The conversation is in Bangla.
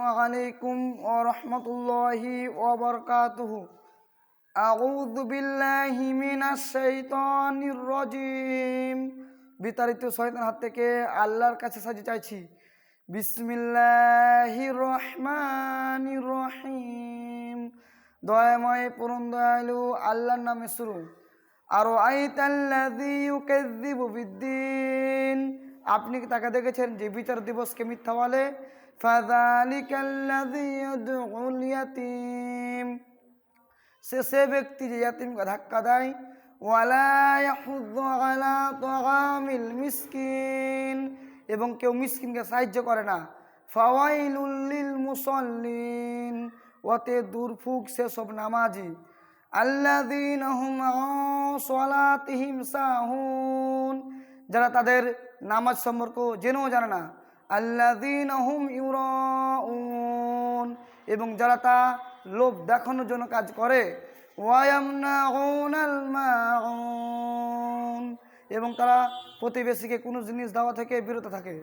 আলাইকুম ওয়া রাহমাতুল্লাহি ওয়া বারাকাতুহু। আউযু বিল্লাহি মিনাশ শাইতানির রাজিম। বিতাড়িত শয়তানের হাত থেকে আল্লাহর কাছে সাহায্য চাইছি। বিসমিল্লাহির রহমানির রহিম। দয়াময় পরম দয়ালু আল্লাহর নামে শুরু। আরাআইতাল্লাযী ইউকাযযিবু বিদ্দীন। আপনি কি তাকে দেখেছেন যে বিচার দিবসকে মিথ্যা বলে? ফাযালিকাল্লাযী ইয়াদউল ইয়াতীম। সে ব্যক্তি যে ইয়াতীমকে ধাক্কা দেয়। ওয়ালা ইয়াহুয্যু আলা তাআমিল মিসকিন। এবং কেউ মিসকিনকে সাহায্য করে না। ফাওয়াইলুল লিল মুসাল্লিন। ওতে দুর্ভোগ সেসব নামাজি। আল্লাযীনা হুম আন সালাতিহিম সাহুন। যারা তাদের নামাজ সম্পর্ক জেনেও জানে না। আল্লাযীনা হুম ইউরাউন। এবং যারা তা লোভ দেখানোর জন্য কাজ করে। ওয়ায়ামনাউনাল মাউন। এবং তারা প্রতিবেশীকে কোনো জিনিস দেওয়া থেকে বিরত থাকে।